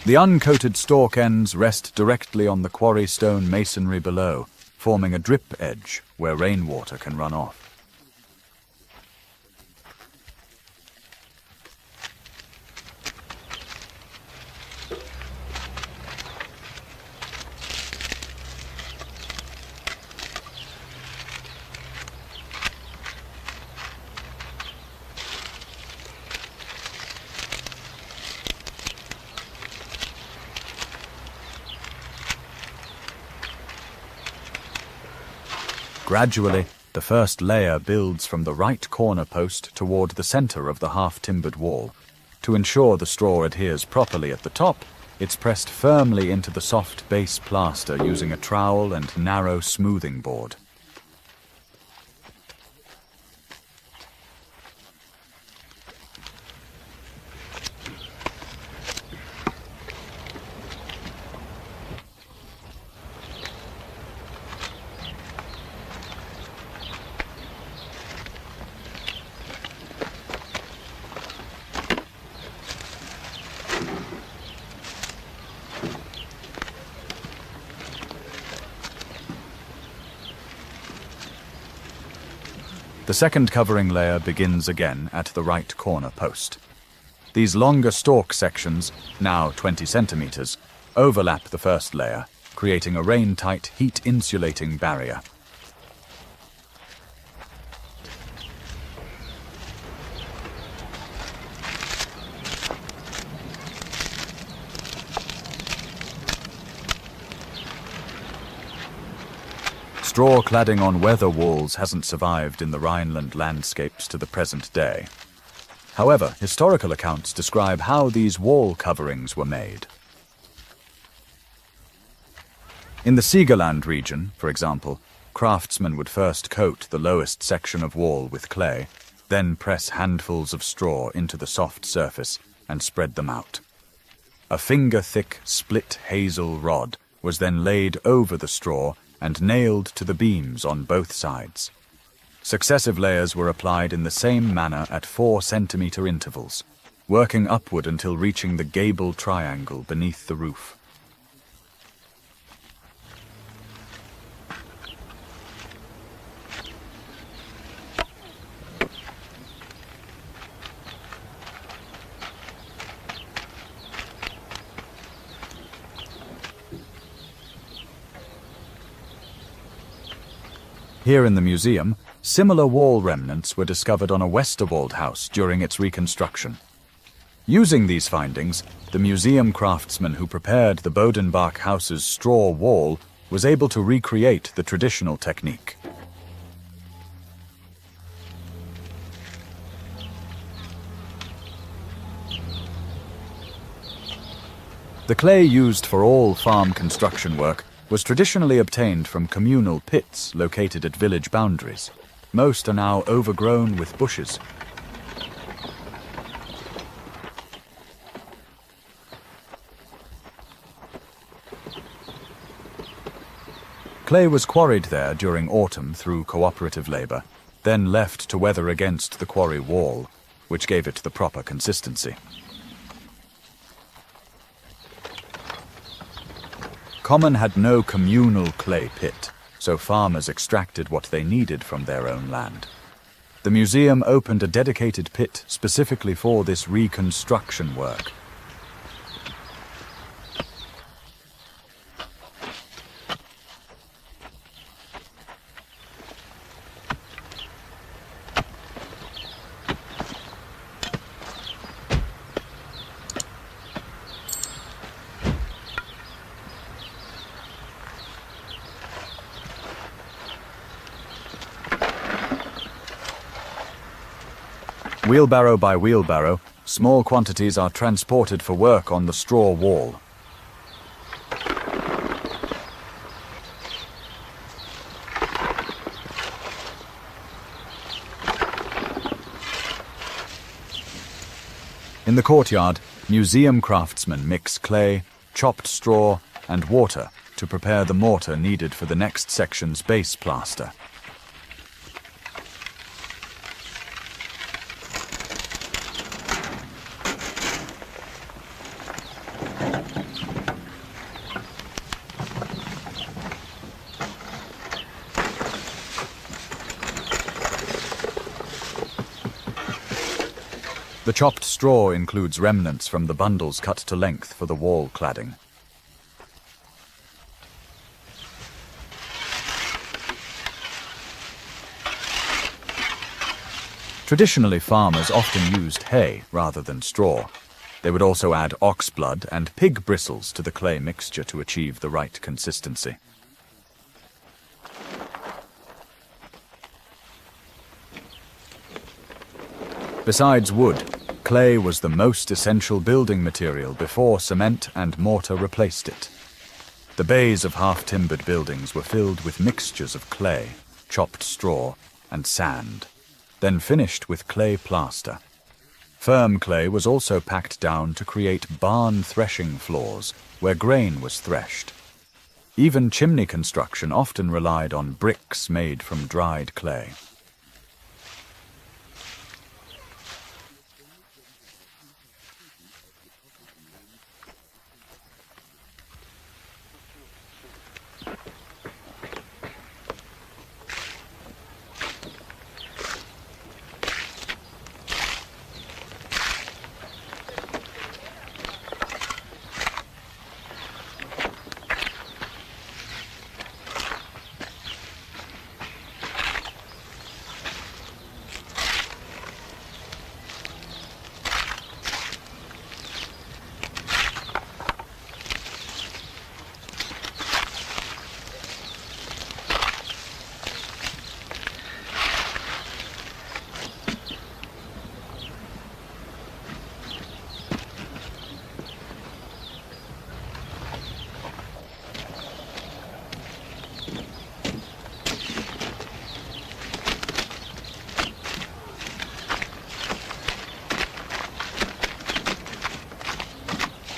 The uncoated stalk ends rest directly on the quarry stone masonry below, forming a drip edge where rainwater can run off. Gradually, the first layer builds from the right corner post toward the center of the half-timbered wall. To ensure the straw adheres properly at the top, it's pressed firmly into the soft base plaster using a trowel and narrow smoothing board. The second covering layer begins again at the right corner post. These longer stalk sections, now 20 centimeters, overlap the first layer, creating a rain-tight, heat-insulating barrier. Straw cladding on weather walls hasn't survived in the Rhineland landscapes to the present day. However, historical accounts describe how these wall coverings were made. In the Siegerland region, for example, craftsmen would first coat the lowest section of wall with clay, then press handfuls of straw into the soft surface and spread them out. A finger-thick split hazel rod was then laid over the straw and nailed to the beams on both sides. Successive layers were applied in the same manner at 4-centimeter intervals, working upward until reaching the gable triangle beneath the roof. Here in the museum, similar wall remnants were discovered on a Westerwald house during its reconstruction. Using these findings, the museum craftsman who prepared the Bodenbach house's straw wall was able to recreate the traditional technique. The clay used for all farm construction work was traditionally obtained from communal pits located at village boundaries. Most are now overgrown with bushes. Clay was quarried there during autumn through cooperative labor, then left to weather against the quarry wall, which gave it the proper consistency. Common had no communal clay pit, so farmers extracted what they needed from their own land. The museum opened a dedicated pit specifically for this reconstruction work. Wheelbarrow by wheelbarrow, small quantities are transported for work on the straw wall. In the courtyard, museum craftsmen mix clay, chopped straw, and water to prepare the mortar needed for the next section's base plaster. The chopped straw includes remnants from the bundles cut to length for the wall cladding. Traditionally, farmers often used hay rather than straw. They would also add ox blood and pig bristles to the clay mixture to achieve the right consistency. Besides wood, clay was the most essential building material before cement and mortar replaced it. The bays of half-timbered buildings were filled with mixtures of clay, chopped straw, and sand, then finished with clay plaster. Firm clay was also packed down to create barn threshing floors where grain was threshed. Even chimney construction often relied on bricks made from dried clay.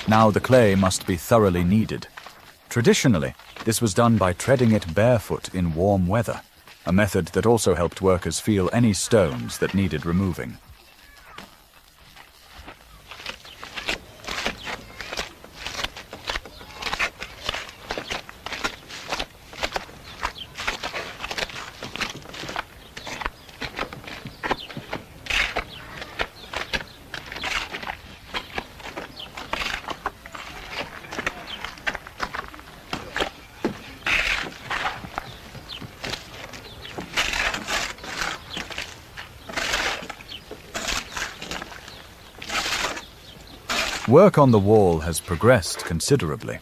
Now the clay must be thoroughly kneaded. Traditionally, this was done by treading it barefoot in warm weather, a method that also helped workers feel any stones that needed removing. Work on the wall has progressed considerably.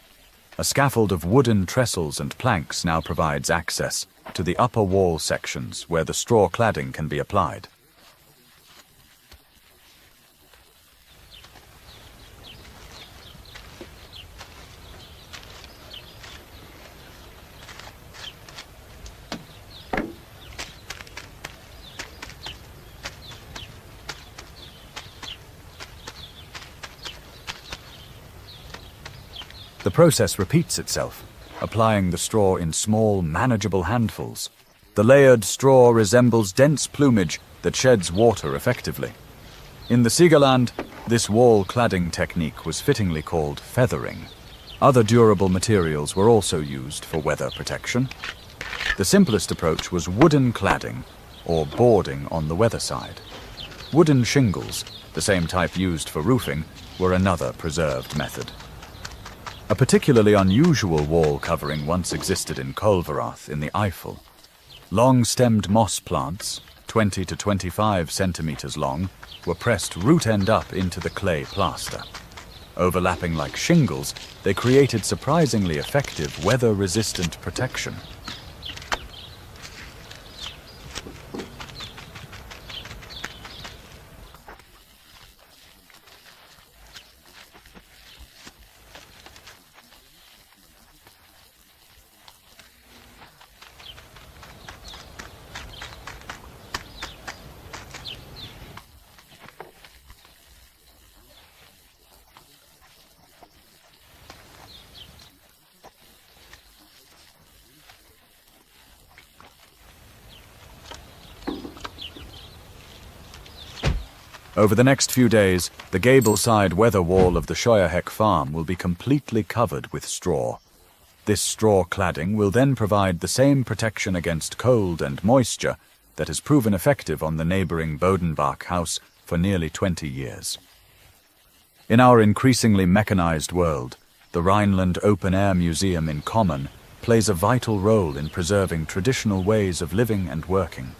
A scaffold of wooden trestles and planks now provides access to the upper wall sections where the straw cladding can be applied. The process repeats itself, applying the straw in small, manageable handfuls. The layered straw resembles dense plumage that sheds water effectively. In the Siegerland, this wall cladding technique was fittingly called feathering. Other durable materials were also used for weather protection. The simplest approach was wooden cladding, or boarding on the weather side. Wooden shingles, the same type used for roofing, were another preserved method. A particularly unusual wall covering once existed in Kolverath in the Eifel. Long-stemmed moss plants, 20 to 25 centimeters long, were pressed root-end up into the clay plaster. Overlapping like shingles, they created surprisingly effective weather-resistant protection. Over the next few days, the gable-side weather wall of the Scheuerheck farm will be completely covered with straw. This straw cladding will then provide the same protection against cold and moisture that has proven effective on the neighboring Bodenbach house for nearly 20 years. In our increasingly mechanized world, the Rhineland Open Air Museum in Common plays a vital role in preserving traditional ways of living and working.